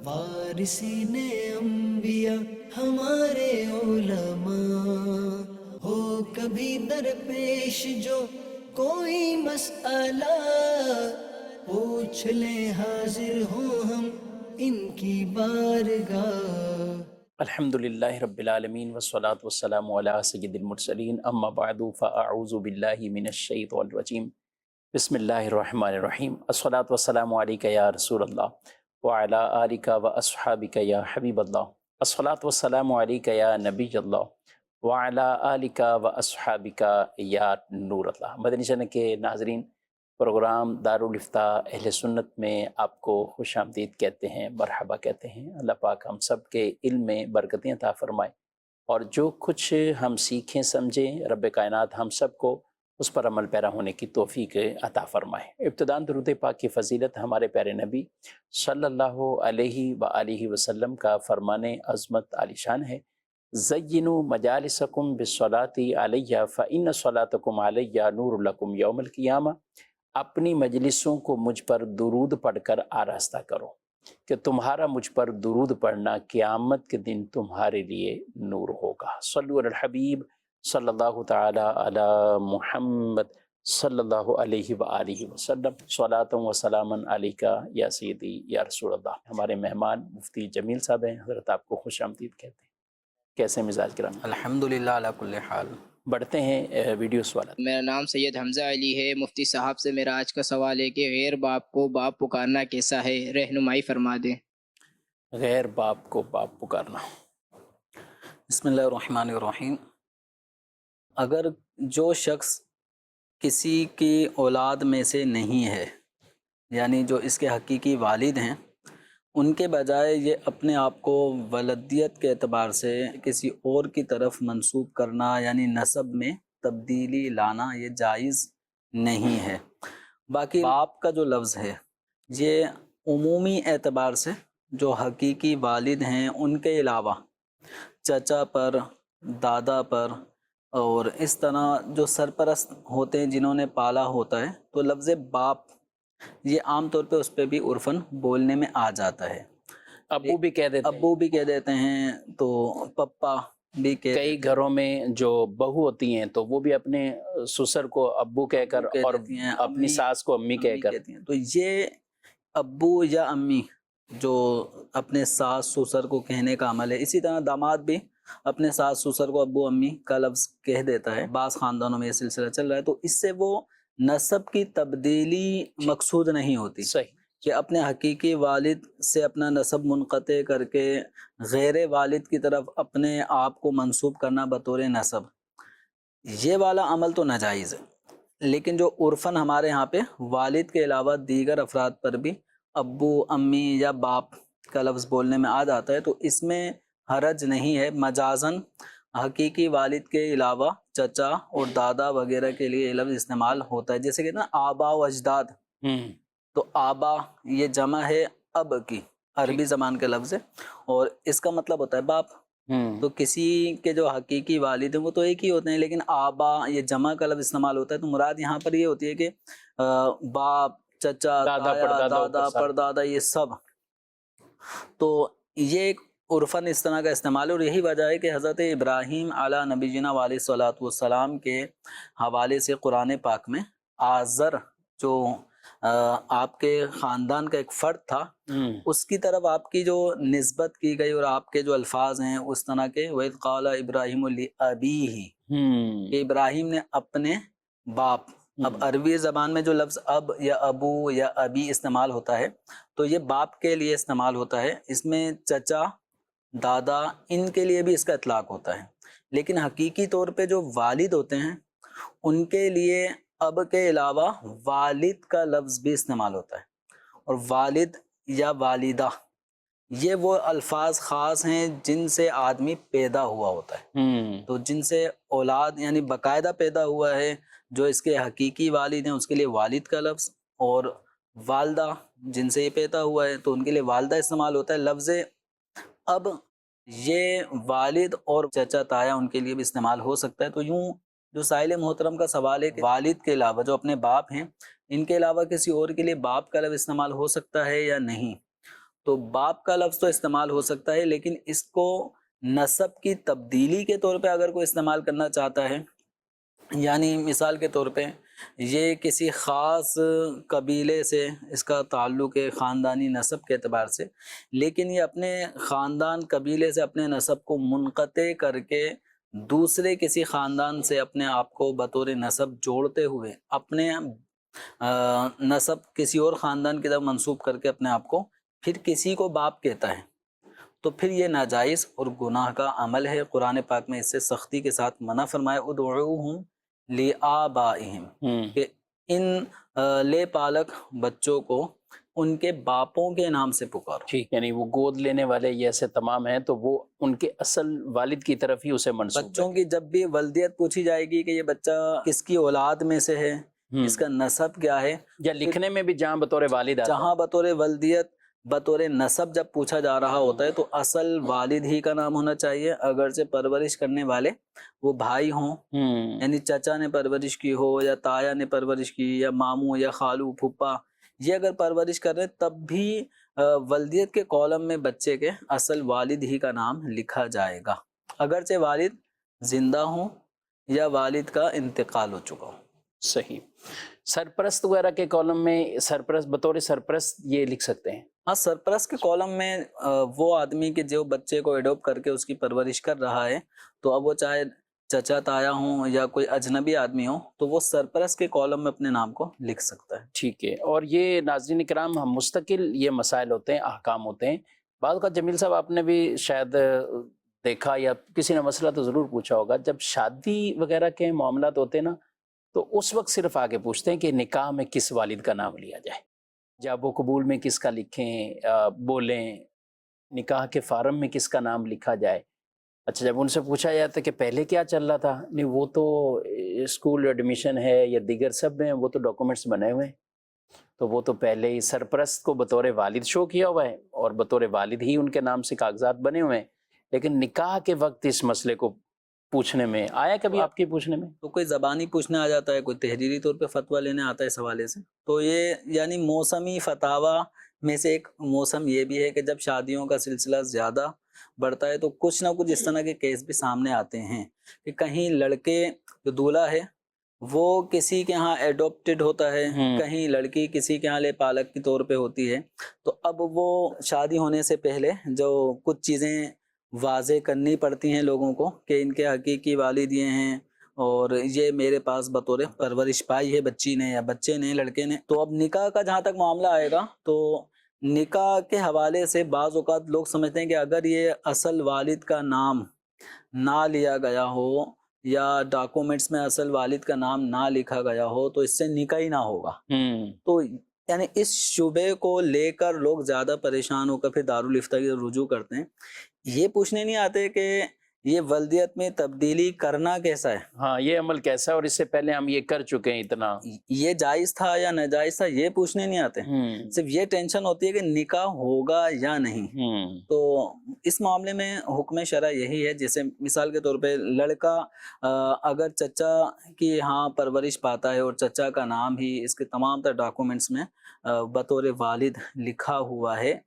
وارثین انبیاء ہمارے علماء، ہو کبھی درپیش جو کوئی مسئلہ، پوچھ لیں حاضر ہوں ہم ان کی بارگاہ۔ الحمد للہ رب العالمین والصلاة والسلام علی سید المرسلین، اما بعد فاعوذ باللہ من الشیطان الرجیم، بسم اللہ الرحمن الرحیم۔ الصلاة والسلام علیک یا رسول اللہ وعلی آلک واصحابک یا حبیب اللہ، الصلاة والسلام علیک یا نبی اللہ وعلی آلک واصحابک یا نور اللہ۔ مدنی چینل کے ناظرین، پروگرام دارالافتاء اہل سنت میں آپ کو خوش آمدید کہتے ہیں، مرحبا کہتے ہیں۔ اللہ پاک ہم سب کے علم میں برکتیں عطا فرمائے، اور جو کچھ ہم سیکھیں سمجھیں، رب کائنات ہم سب کو اس پر عمل پیرا ہونے کی توفیق عطا فرمائے۔ ابتداً درود پاک کی فضیلت ہمارے پیارے نبی صلی اللہ علیہ وآلہ وسلم کا فرمان عظمت عالی شان ہے، زینوا مجالسکم بالصلاۃ علیہ فإن صلاتکم علیہ نور لکم یوم القیامہ۔ اپنی مجلسوں کو مجھ پر درود پڑھ کر آراستہ کرو، کہ تمہارا مجھ پر درود پڑھنا قیامت کے دن تمہارے لیے نور ہوگا۔ صلو علی الحبیب صلی اللہ تعالی علی محمد صلی اللہ علیہ وآلہ وسلم، صلاۃ و سلام علیک یا سیدی یا رسول اللہ۔ ہمارے مہمان مفتی جمیل صاحب ہیں، حضرت آپ کو خوش آمدید کہتے ہیں۔ کیسے مزاج کرام؟ الحمدللہ علی کل حال۔ بڑھتے ہیں ویڈیو سوالات۔ میرا نام سید حمزہ علی ہے۔ مفتی صاحب سے میرا آج کا سوال ہے کہ غیر باپ کو باپ پکارنا کیسا ہے، رہنمائی فرما دیں۔ غیر باپ کو باپ پکارنا۔ بسم اللہ الرحمن الرحیم۔ اگر جو شخص کسی کی اولاد میں سے نہیں ہے، یعنی جو اس کے حقیقی والد ہیں، ان کے بجائے یہ اپنے آپ کو ولدیت کے اعتبار سے کسی اور کی طرف منسوب کرنا، یعنی نسب میں تبدیلی لانا، یہ جائز نہیں ہے۔ باقی باپ کا جو لفظ ہے یہ عمومی اعتبار سے جو حقیقی والد ہیں ان کے علاوہ چچا پر، دادا پر، اور اس طرح جو سرپرست ہوتے ہیں جنہوں نے پالا ہوتا ہے، تو لفظ باپ یہ عام طور پہ اس پہ بھی عرفاً بولنے میں آ جاتا ہے۔ ابو بھی کہہ دیتے ہیں، ابو بھی کہہ دیتے ہیں، تو پپا بھی کہہ کئی گھروں میں جو بہو ہوتی ہیں تو وہ بھی اپنے سسر کو ابو کہہ کر اور دیتی ہیں، اپنی ساس کو امی کہہ کر۔ کہتی ہیں۔ تو یہ ابو یا امی جو اپنے ساس سسر کو کہنے کا عمل ہے، اسی طرح داماد بھی اپنے ساس سسر کو ابو امی کا لفظ کہہ دیتا ہے۔ بعض خاندانوں میں یہ سلسلہ چل رہا ہے، تو اس سے وہ نسب کی تبدیلی مقصود نہیں ہوتی صحیح، کہ اپنے حقیقی والد سے اپنا نسب منقطع کر کے غیر والد کی طرف اپنے آپ کو منسوب کرنا بطور نسب، یہ والا عمل تو ناجائز ہے۔ لیکن جو عرفاً ہمارے ہاں پہ والد کے علاوہ دیگر افراد پر بھی ابو امی یا باپ کا لفظ بولنے میں آ جاتا ہے، تو اس میں حرج نہیں ہے۔ مجازاً حقیقی والد کے علاوہ چچا اور دادا وغیرہ کے لیے یہ لفظ استعمال ہوتا ہے، جیسے کہتے ہیں نا آبا و اجداد، تو آبا یہ جمع ہے اب کی، عربی زبان کا لفظ ہے، اور اس کا مطلب ہوتا ہے باپ۔ تو کسی کے جو حقیقی والد ہیں وہ تو ایک ہی ہوتے ہیں، لیکن آبا یہ جمع کا لفظ استعمال ہوتا ہے، تو مراد یہاں پر یہ ہوتی ہے کہ باپ، چچا، دادا، تایا، پردادا، دادا، پردادا، یہ سب۔ تو یہ ایک عرفاً اس طرح کا استعمال ہے، اور یہی وجہ ہے کہ حضرت ابراہیم علیہ نبی جنا علیہ صلاۃ والسلام کے حوالے سے قرآن پاک میں آزر جو آپ کے خاندان کا ایک فرد تھا، اس کی طرف آپ کی جو نسبت کی گئی اور آپ کے جو الفاظ ہیں اس طرح کے، وَإِذْ قَالَ إِبْرَاهِيمُ لِأَبِيهِ، کہ ابراہیم نے اپنے باپ۔ اب عربی زبان میں جو لفظ اب یا ابو یا ابی استعمال ہوتا ہے تو یہ باپ کے لیے استعمال ہوتا ہے، اس میں چچا، دادا، ان کے لیے بھی اس کا اطلاق ہوتا ہے، لیکن حقیقی طور پہ جو والد ہوتے ہیں ان کے لیے اب کے علاوہ والد کا لفظ بھی استعمال ہوتا ہے، اور والد یا والدہ یہ وہ الفاظ خاص ہیں جن سے آدمی پیدا ہوا ہوتا ہے، تو جن سے اولاد یعنی باقاعدہ پیدا ہوا ہے، جو اس کے حقیقی والد ہیں اس کے لیے والد کا لفظ، اور والدہ جن سے یہ پیدا ہوا ہے تو ان کے لیے والدہ استعمال ہوتا ہے۔ لفظ اب یہ والد اور چچا تایا ان کے لیے بھی استعمال ہو سکتا ہے۔ تو یوں جو سائل محترم کا سوال ہے کہ والد کے علاوہ جو اپنے باپ ہیں ان کے علاوہ کسی اور کے لیے باپ کا لفظ استعمال ہو سکتا ہے یا نہیں، تو باپ کا لفظ تو استعمال ہو سکتا ہے، لیکن اس کو نسب کی تبدیلی کے طور پہ اگر کوئی استعمال کرنا چاہتا ہے، یعنی مثال کے طور پہ یہ کسی خاص قبیلے سے اس کا تعلق ہے خاندانی نسب کے اعتبار سے، لیکن یہ اپنے خاندان قبیلے سے اپنے نسب کو منقطع کر کے دوسرے کسی خاندان سے اپنے آپ کو بطور نسب جوڑتے ہوئے اپنے نسب کسی اور خاندان کی طرف منسوب کر کے اپنے آپ کو پھر کسی کو باپ کہتا ہے، تو پھر یہ ناجائز اور گناہ کا عمل ہے۔ قرآن پاک میں اس سے سختی کے ساتھ منع فرمایا، ادعوہم لآبائہم، کہ ان لے پالک بچوں کو ان کے باپوں کے نام سے پکارو۔ ٹھیک، یعنی وہ گود لینے والے یہ ایسے تمام ہیں تو وہ ان کے اصل والد کی طرف ہی اسے منسوب ہے۔ بچوں کی جب بھی ولدیت پوچھی جائے گی کہ یہ بچہ کس کی اولاد میں سے ہے، اس کا نسب کیا ہے، یا لکھنے میں بھی جہاں بطور والد آتا ہے، جہاں بطور ولدیت بطور نسب جب پوچھا جا رہا ہوتا ہے تو اصل والد ہی کا نام ہونا چاہیے، اگرچہ پرورش کرنے والے وہ بھائی ہوں، یعنی چچا نے پرورش کی ہو یا تایا نے پرورش کی یا ماموں یا خالو پھپھا، یہ اگر پرورش کر رہے تب بھی ولدیت کے کالم میں بچے کے اصل والد ہی کا نام لکھا جائے گا، اگرچہ والد زندہ ہوں یا والد کا انتقال ہو چکا ہو۔ صحیح۔ سرپرست وغیرہ کے کالم میں سرپرست بطور سرپرست یہ لکھ سکتے ہیں؟ ہاں، سرپرست کے کالم میں وہ آدمی کہ جو بچے کو ایڈوپٹ کر کے اس کی پرورش کر رہا ہے، تو اب وہ چاہے چچا تایا ہوں یا کوئی اجنبی آدمی ہو تو وہ سرپرست کے کالم میں اپنے نام کو لکھ سکتا ہے۔ ٹھیک ہے۔ اور یہ ناظرین کرام ہم مستقل یہ مسائل ہوتے ہیں، احکام ہوتے ہیں، بعض کا جمیل صاحب آپ نے بھی شاید دیکھا یا کسی نے مسئلہ تو ضرور پوچھا ہوگا، جب شادی وغیرہ کے معاملات ہوتے ہیں نا تو اس وقت صرف آگے پوچھتے ہیں کہ نکاح میں کس والد کا نام لیا جائے، جاب و قبول میں کس کا لکھیں، بولیں، نکاح کے فارم میں کس کا نام لکھا جائے۔ اچھا، جب ان سے پوچھا جاتا ہے کہ پہلے کیا چل رہا تھا، نہیں وہ تو اسکول ایڈمیشن ہے یا دیگر سب ہیں، وہ تو ڈاکومنٹس بنے ہوئے ہیں، تو وہ تو پہلے ہی سرپرست کو بطور والد شو کیا ہوا ہے اور بطور والد ہی ان کے نام سے کاغذات بنے ہوئے ہیں، لیکن نکاح کے وقت اس مسئلے کو پوچھنے میں آیا کبھی آپ کے پوچھنے میں؟ تو کوئی زبانی پوچھنے آ جاتا ہے، کوئی تحریری طور پہ فتویٰ لینے آتا ہے اس حوالے سے، تو یہ یعنی موسمی فتاوی میں سے ایک موسم یہ بھی ہے کہ جب شادیوں کا سلسلہ زیادہ بڑھتا ہے تو کچھ نہ کچھ اس طرح کے کیس بھی سامنے آتے ہیں کہ کہیں لڑکے جو دولہا ہے وہ کسی کے ہاں ایڈوپٹڈ ہوتا ہے، کہیں لڑکی کسی کے ہاں لے پالک کے طور پہ ہوتی ہے، تو اب وہ شادی ہونے سے پہلے جو کچھ چیزیں واضح کرنی پڑتی ہیں لوگوں کو کہ ان کے حقیقی والد یہ ہیں اور یہ میرے پاس بطور پرورش پائی ہے بچی نے یا بچے نے، لڑکے نے۔ تو اب نکاح کا جہاں تک معاملہ آئے گا تو نکاح کے حوالے سے بعض اوقات لوگ سمجھتے ہیں کہ اگر یہ اصل والد کا نام نہ لیا گیا ہو یا ڈاکومنٹس میں اصل والد کا نام نہ لکھا گیا ہو تو اس سے نکاح ہی نہ ہوگا، تو یعنی اس شبے کو لے کر لوگ زیادہ پریشان ہو کر پھر دارالافتاء کی رجوع کرتے ہیں، یہ پوچھنے نہیں آتے کہ یہ ولدیت میں تبدیلی کرنا کیسا ہے، ہاں یہ عمل کیسا ہے اور اس سے پہلے ہم یہ کر چکے ہیں اتنا، یہ جائز تھا یا ناجائز تھا یہ پوچھنے نہیں آتے، صرف یہ ٹینشن ہوتی ہے کہ نکاح ہوگا یا نہیں۔ تو اس معاملے میں حکم شرع یہی ہے، جیسے مثال کے طور پہ لڑکا اگر چچا کی ہاں پرورش پاتا ہے اور چچا کا نام ہی اس کے تمام تر ڈاکومنٹس میں بطور والد لکھا ہوا ہے،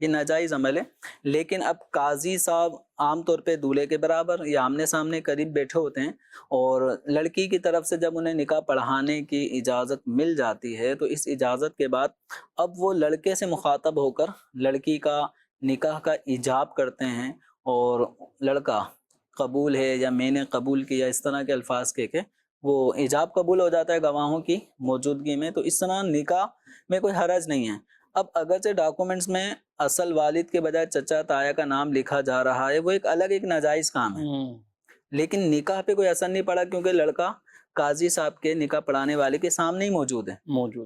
یہ ناجائز عمل ہے، لیکن اب قاضی صاحب عام طور پہ دولہے کے برابر یا آمنے سامنے قریب بیٹھے ہوتے ہیں اور لڑکی کی طرف سے جب انہیں نکاح پڑھانے کی اجازت مل جاتی ہے تو اس اجازت کے بعد اب وہ لڑکے سے مخاطب ہو کر لڑکی کا نکاح کا ایجاب کرتے ہیں، اور لڑکا قبول ہے یا میں نے قبول کیا اس طرح کے الفاظ کہہ کے وہ ایجاب قبول ہو جاتا ہے گواہوں کی موجودگی میں، تو اس طرح نکاح میں کوئی حرج نہیں ہے۔ اب اگرچہ ڈاکومنٹس میں اصل والد کے بجائے چچا تایا کا نام لکھا جا رہا ہے، وہ ایک الگ ایک ناجائز کام ہے، لیکن نکاح پہ کوئی اثر نہیں پڑا کیونکہ لڑکا قاضی صاحب کے نکاح پڑھانے والے کے سامنے ہی موجود ہے،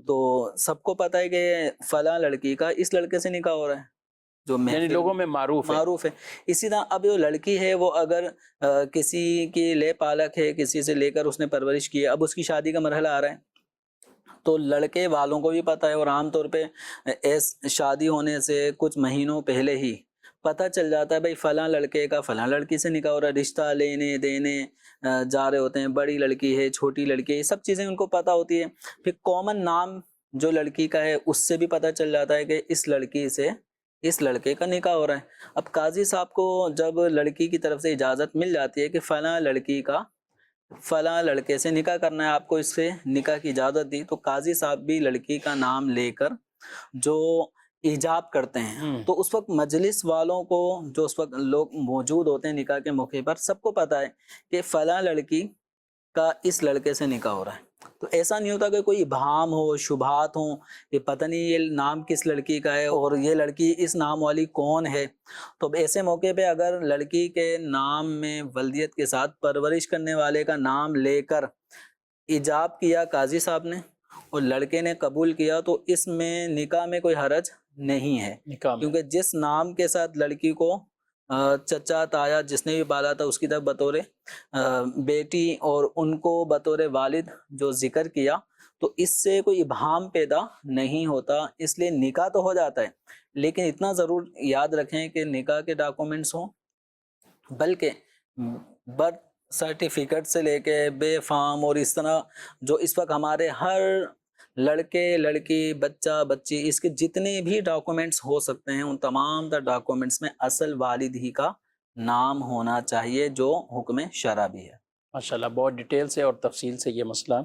تو سب کو پتہ ہے کہ فلاں لڑکی کا اس لڑکے سے نکاح ہو رہا ہے، جو یعنی لوگوں میں معروف ہے۔ اسی طرح اب جو لڑکی ہے وہ اگر کسی کی لے پالک ہے، کسی سے لے کر اس نے پرورش کی ہے، اب اس کی شادی کا مرحلہ آ رہا ہے تو لڑکے والوں کو بھی پتہ ہے، اور عام طور پہ شادی ہونے سے کچھ مہینوں پہلے ہی پتہ چل جاتا ہے بھائی فلاں لڑکے کا فلاں لڑکی سے نکاح ہو رہا ہے، رشتہ لینے دینے جا رہے ہوتے ہیں، بڑی لڑکی ہے چھوٹی لڑکی ہے، یہ سب چیزیں ان کو پتہ ہوتی ہے، پھر کامن نام جو لڑکی کا ہے اس سے بھی پتہ چل جاتا ہے کہ اس لڑکی سے اس لڑکے کا نکاح ہو رہا ہے۔ اب قاضی صاحب کو جب لڑکی کی طرف سے اجازت مل جاتی ہے کہ فلاں لڑکی کا فلاں لڑکے سے نکاح کرنا ہے، آپ کو اس سے نکاح کی اجازت دی، تو قاضی صاحب بھی لڑکی کا نام لے کر جو ایجاب کرتے ہیں، تو اس وقت مجلس والوں کو، جو اس وقت لوگ موجود ہوتے ہیں نکاح کے موقع پر، سب کو پتہ ہے کہ فلاں لڑکی کا اس لڑکے سے نکاح ہو رہا ہے۔ تو ایسا نہیں ہوتا کہ کوئی ابہام ہو، شبہات ہوں کہ پتہ نہیں یہ نام کس لڑکی کا ہے اور یہ لڑکی اس نام والی کون ہے۔ تو ایسے موقع پہ اگر لڑکی کے نام میں ولدیت کے ساتھ پرورش کرنے والے کا نام لے کر ایجاب کیا قاضی صاحب نے اور لڑکے نے قبول کیا، تو اس میں نکاح میں کوئی حرج نہیں ہے، کیونکہ جس نام کے ساتھ لڑکی کو چچا تایا جس نے بھی پالا تھا اس کی طرف بطور بیٹی اور ان کو بطور والد جو ذکر کیا، تو اس سے کوئی ابہام پیدا نہیں ہوتا، اس لیے نکاح تو ہو جاتا ہے، لیکن اتنا ضرور یاد رکھیں کہ نکاح کے ڈاکومنٹس ہوں، بلکہ برتھ سرٹیفکیٹ سے لے کے بے فام اور اس طرح جو اس وقت ہمارے ہر لڑکے لڑکی بچہ بچی اس کے جتنے بھی ڈاکومنٹس ہو سکتے ہیں، ان تمام تر ڈاکومنٹس میں اصل والد ہی کا نام ہونا چاہیے، جو حکم شرع بھی ہے۔ ماشاءاللہ بہت ڈیٹیل سے اور تفصیل سے یہ مسئلہ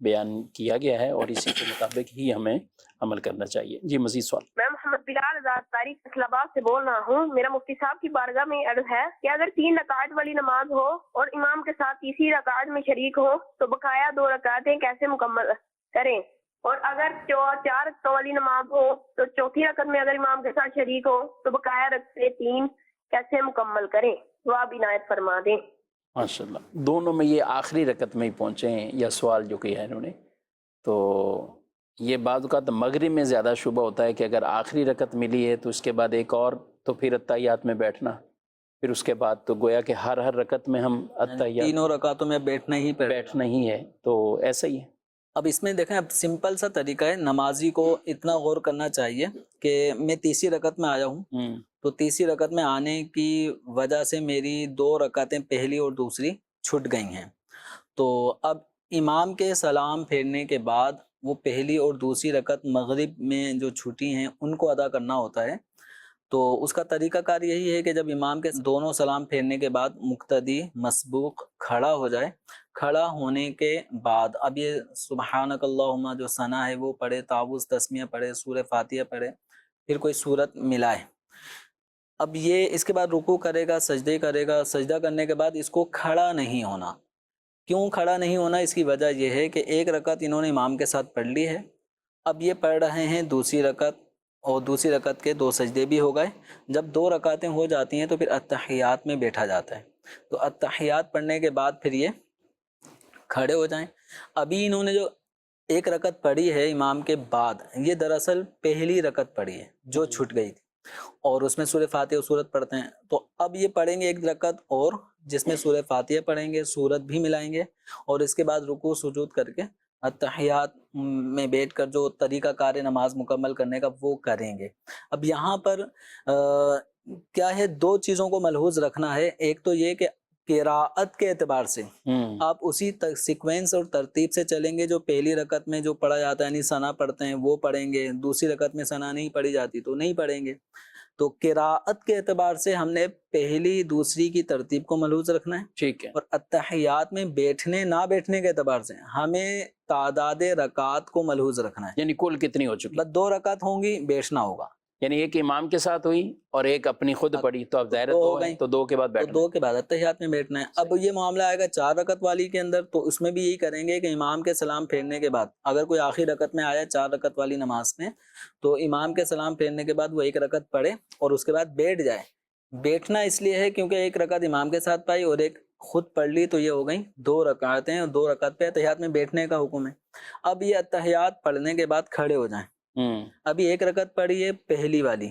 بیان کیا گیا ہے اور اسی کے مطابق ہی ہمیں عمل کرنا چاہیے۔ جی مزید سوال۔ میں محمد بلال آزاد تاریخ فیصل آباد سے بول رہا ہوں۔ میرا مفتی صاحب کی بارگاہ میں عرض ہے کہ اگر 3 رکعت والی نماز ہو اور امام کے ساتھ تیسری رکعت میں شریک ہو تو بقایا 2 رکعتیں کیسے مکمل کریں، اور اگر 4 رکعتوں والی نماز ہو تو چوتھی رکعت میں اگر امام کے ساتھ شریک ہو تو بقایا رکعتیں 3 کیسے مکمل کریں، دعا عنایت فرما دیں۔ ماشاءاللہ دونوں میں یہ آخری رکعت میں ہی پہنچے ہیں، یا سوال جو کیا ہے انہوں نے، تو یہ بعض اوقات مغرب میں زیادہ شبہ ہوتا ہے کہ اگر آخری رکعت ملی ہے تو اس کے بعد ایک اور، تو پھر اتحیات میں بیٹھنا، پھر اس کے بعد تو گویا کہ ہر رکعت میں ہم اتحیات تینوں رکعتوں میں بیٹھنا ہی ہے، تو ایسا ہی ہے۔ اب اس میں دیکھیں، اب سمپل سا طریقہ ہے، نمازی کو اتنا غور کرنا چاہیے کہ میں تیسری رکعت میں آیا ہوں، تو تیسری رکعت میں آنے کی وجہ سے میری 2 رکعتیں پہلی اور دوسری چھٹ گئی ہیں، تو اب امام کے سلام پھیرنے کے بعد وہ پہلی اور دوسری رکعت مغرب میں جو چھٹی ہیں ان کو ادا کرنا ہوتا ہے۔ تو اس کا طریقہ کار یہی ہے کہ جب امام کے دونوں سلام پھیرنے کے بعد مقتدی مسبوق کھڑا ہو جائے، کھڑا ہونے کے بعد اب یہ سبحانک اللہم جو ثنا ہے وہ پڑھے، تعوذ تسمیہ پڑھے، سورہ فاتحہ پڑھے، پھر کوئی سورت ملائے۔ اب یہ اس کے بعد رکوع کرے گا، سجدے کرے گا، سجدہ کرنے کے بعد اس کو کھڑا نہیں ہونا۔ کیوں کھڑا نہیں ہونا؟ اس کی وجہ یہ ہے کہ 1 رکعت انہوں نے امام کے ساتھ پڑھ لی ہے، اب یہ پڑھ رہے ہیں دوسری رکعت، اور دوسری رکعت کے 2 سجدے بھی ہو گئے۔ جب 2 رکعتیں ہو جاتی ہیں تو پھر اتحیات میں بیٹھا جاتا ہے، تو اتحیات پڑھنے کے بعد پھر یہ کھڑے ہو جائیں۔ ابھی انہوں نے جو 1 رکعت پڑھی ہے امام کے بعد، یہ دراصل پہلی رکعت پڑھی ہے جو چھٹ گئی تھی، اور اس میں سورہ فاتحہ و سورت پڑھتے ہیں، تو اب یہ پڑھیں گے 1 رکعت اور جس میں سورہ فاتحہ پڑھیں گے، سورت بھی ملائیں گے، اور اس کے بعد رکوع سجود کر کے اتحیات میں بیٹھ کر جو طریقہ کار نماز مکمل کرنے کا وہ کریں گے۔ اب یہاں پر کیا ہے، 2 چیزوں کو ملحوظ رکھنا ہے۔ ایک تو یہ کہ قراءت کے اعتبار سے آپ اسی سیکوینس اور ترتیب سے چلیں گے جو پہلی رکعت میں جو پڑھا جاتا ہے، یعنی ثنا پڑھتے ہیں وہ پڑھیں گے، دوسری رکعت میں ثنا نہیں پڑھی جاتی تو نہیں پڑھیں گے۔ تو قراءت کے اعتبار سے ہم نے پہلی دوسری کی ترتیب کو ملحوظ رکھنا ہے، ٹھیک ہے۔ اور اتحیات میں بیٹھنے نہ بیٹھنے کے اعتبار سے ہمیں تعداد رکعات کو ملحوظ رکھنا ہے۔ یعنی کل کتنی ہو چکی؟ بس 2 رکعت ہوں گی، بیٹھنا ہوگا، یعنی ایک امام کے ساتھ ہوئی اور ایک اپنی خود پڑھی، تو اب ظاہر ہے 2 ہو گئی، تو 2 کے بعد تو بیٹھنا 2 کے بعد اتحیات میں بیٹھنا ہے۔ اب یہ معاملہ آئے گا 4 رکعت والی کے اندر، تو اس میں بھی یہی کریں گے کہ امام کے سلام پھیرنے کے بعد اگر کوئی آخری رکعت میں آیا 4 رکعت والی نماز میں، تو امام کے سلام پھیرنے کے بعد وہ 1 رکعت پڑھے اور اس کے بعد بیٹھ جائے۔ بیٹھنا اس لیے ہے کیونکہ 1 رکعت امام کے ساتھ پائی اور ایک خود پڑھ لی، تو یہ ہو گئی 2 رکعتیں، اور 2 رکعت پہ اتحیات میں بیٹھنے کا حکم ہے۔ اب یہ اتحیات پڑھنے کے بعد کھڑے ہو جائیں۔ ابھی 1 رکعت پڑھی ہے پہلی والی،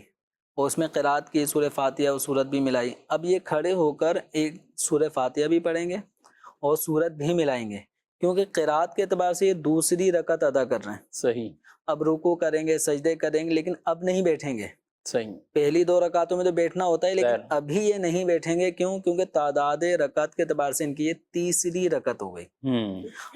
اور اس میں قرات کی، سورہ فاتحہ اور سورت بھی ملائی، اب یہ کھڑے ہو کر ایک سورہ فاتحہ بھی پڑھیں گے اور سورت بھی ملائیں گے، کیونکہ قرات کے اعتبار سے یہ دوسری رکعت ادا کر رہے ہیں۔ صحیح۔ اب رکوع کریں گے، سجدے کریں گے، لیکن اب نہیں بیٹھیں گے۔ صحیح۔ پہلی 2 رکعتوں میں تو بیٹھنا ہوتا ہے، لیکن ابھی یہ نہیں بیٹھیں گے۔ کیوں؟ کیونکہ تعداد رکعت کے اعتبار سے ان کی یہ تیسری رکعت ہو گئی،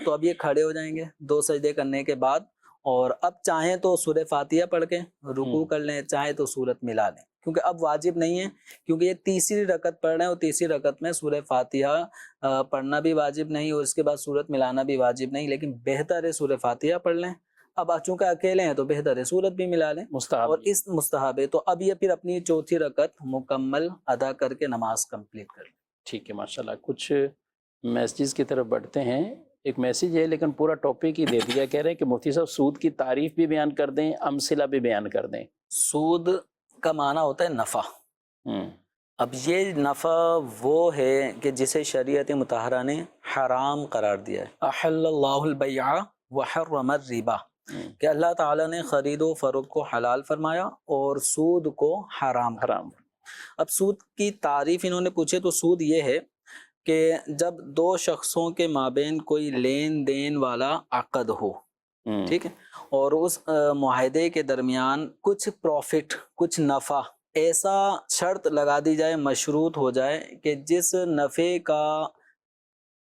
تو اب یہ کھڑے ہو جائیں گے 2 سجدے کرنے کے بعد، اور اب چاہیں تو سورہ فاتحہ پڑھ کے رکوع کر لیں، چاہیں تو سورت ملا لیں، کیونکہ اب واجب نہیں ہے، کیونکہ یہ تیسری رکعت پڑھ رہے ہیں اور تیسری رکعت میں سورہ فاتحہ پڑھنا بھی واجب نہیں اور اس کے بعد سورت ملانا بھی واجب نہیں، لیکن بہتر ہے سورہ فاتحہ پڑھ لیں۔ اب چونکہ اکیلے ہیں تو بہتر ہے سورت بھی ملا لیں، مستحب اور اس مستحب ہے، تو اب یہ پھر اپنی چوتھی رکعت مکمل ادا کر کے نماز کمپلیٹ کر لیں۔ ٹھیک ہے، ماشاءاللہ۔ کچھ میسیجز کی طرف بڑھتے ہیں۔ ایک میسیج ہے لیکن پورا ٹاپک ہی دے دیا، کہہ رہے ہیں کہ مفتی صاحب سود کی تعریف بھی بیان کر دیں، امثلہ بھی بیان کر دیں۔ سود کا معنی ہوتا ہے نفع۔ ہوں اب یہ نفع وہ ہے کہ جسے شریعت مطہرہ نے حرام قرار دیا ہے۔ احل اللہ البیع وحرم الربا، کہ اللہ تعالیٰ نے خرید و فروخت کو حلال فرمایا اور سود کو حرام۔ اب سود کی تعریف انہوں نے پوچھے تو سود یہ ہے کہ جب دو شخصوں کے مابین کوئی لین دین والا عقد ہو، ٹھیک ہے، اور اس معاہدے کے درمیان کچھ پروفٹ، کچھ نفع، ایسا شرط لگا دی جائے، مشروط ہو جائے کہ جس نفع کا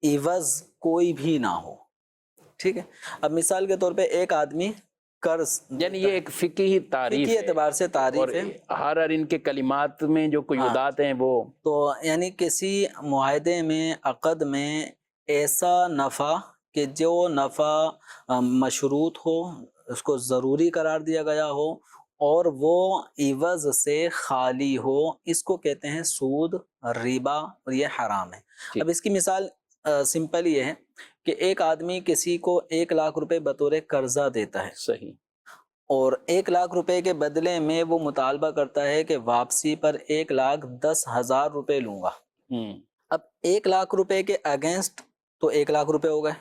عوض کوئی بھی نہ ہو، ٹھیک ہے۔ اب مثال کے طور پہ ایک آدمی قرض، یعنی یہ ایک فقہی تعریف فقہی اعتبار سے اور تعریف ہے، ہر ان کے کلمات میں جو قیودات ہیں وہ تو یعنی کسی معاہدے میں، عقد میں ایسا نفع کہ جو نفع مشروط ہو، اس کو ضروری قرار دیا گیا ہو اور وہ عوض سے خالی ہو، اس کو کہتے ہیں سود، ربا، اور یہ حرام ہے۔ اب اس کی مثال سمپل یہ ہے کہ ایک آدمی کسی کو 1,00,000 روپے بطور قرضہ دیتا ہے، صحیح، اور 1,00,000 روپے کے بدلے میں وہ مطالبہ کرتا ہے کہ واپسی پر 1,10,000 روپے لوں گا۔ اب 1,00,000 روپے کے اگینسٹ تو 1,00,000 روپے ہو گئے،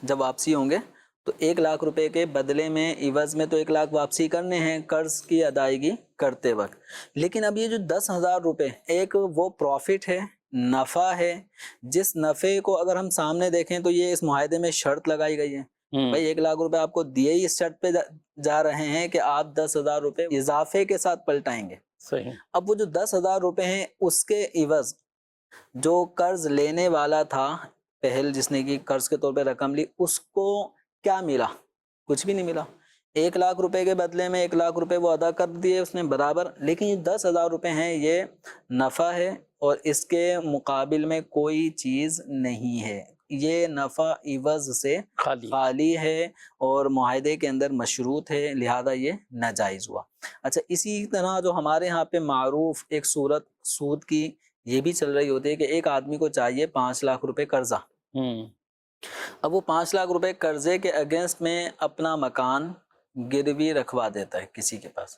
جب واپسی ہوں گے تو 1,00,000 روپے کے بدلے میں، عوض میں تو 1,00,000 واپسی کرنے ہیں قرض کی ادائیگی کرتے وقت، لیکن اب یہ جو 10,000 روپے ایک وہ پروفٹ ہے، نفع ہے، جس نفع کو اگر ہم سامنے دیکھیں تو یہ اس معاہدے میں شرط لگائی گئی ہے، بھائی 1,00,000 روپے آپ کو دیے ہی اس شرط پہ جا رہے ہیں کہ آپ 10,000 روپے اضافے کے ساتھ پلٹائیں گے۔ صحیح۔ اب وہ جو 10,000 روپے ہیں اس کے عوض جو قرض لینے والا تھا، پہل جس نے کی قرض کے طور پہ رقم لی، اس کو کیا ملا؟ کچھ بھی نہیں ملا۔ 1,00,000 روپے کے بدلے میں 1,00,000 روپے وہ ادا کر دیے اس نے برابر، لیکن یہ 10,000 روپے ہیں، یہ نفع ہے اور اس کے مقابل میں کوئی چیز نہیں ہے، یہ نفع عوض سے خالی ہے اور معاہدے کے اندر مشروط ہے، لہذا یہ ناجائز ہوا۔ اچھا، اسی طرح جو ہمارے ہاں پہ معروف ایک صورت سود کی یہ بھی چل رہی ہوتی ہے کہ ایک آدمی کو چاہیے 5,00,000 روپے قرضہ، اب وہ 5,00,000 روپے قرضے کے اگینسٹ میں اپنا مکان گروی رکھوا دیتا ہے کسی کے پاس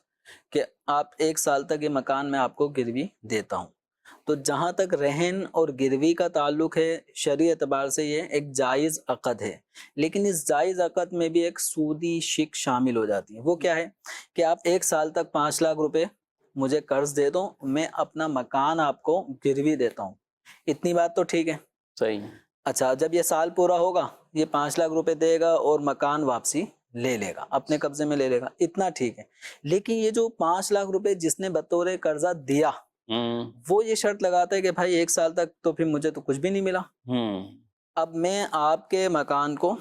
کہ آپ 1 سال تک یہ مکان میں آپ کو گروی دیتا ہوں۔ تو جہاں تک رہن اور گروی کا تعلق ہے، شرعی اعتبار سے یہ ایک جائز عقد ہے، لیکن اس جائز عقد میں بھی ایک سودی شک شامل ہو جاتی ہے۔ وہ کیا ہے کہ آپ 1 سال تک 5,00,000 روپے مجھے قرض دے دو، میں اپنا مکان آپ کو گروی دیتا ہوں، اتنی بات تو ٹھیک ہے، صحیح۔ اچھا، جب یہ سال پورا ہوگا یہ 5,00,000 روپے دے گا اور مکان واپسی لے لے گا، اپنے قبضے میں لے لے گا، اتنا ٹھیک ہے، لیکن یہ جو 5,00,000 روپے جس نے بطور قرضہ دیا وہ یہ شرط لگاتا ہے کہ بھائی 1 سال تک تو پھر مجھے تو کچھ بھی نہیں ملا، اب میں آپ کے مکان کو